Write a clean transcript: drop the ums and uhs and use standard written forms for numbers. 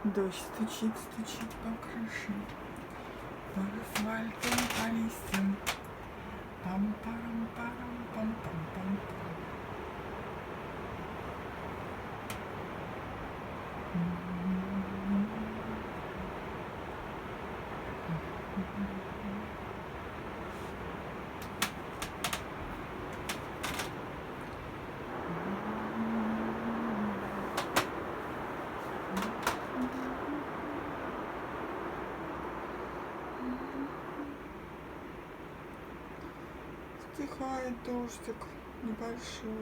Дождь стучит, стучит по крыше, по асфальту, по листьям. Пам-парам-парам-пам-пам-пам. Стихает дождик небольшой.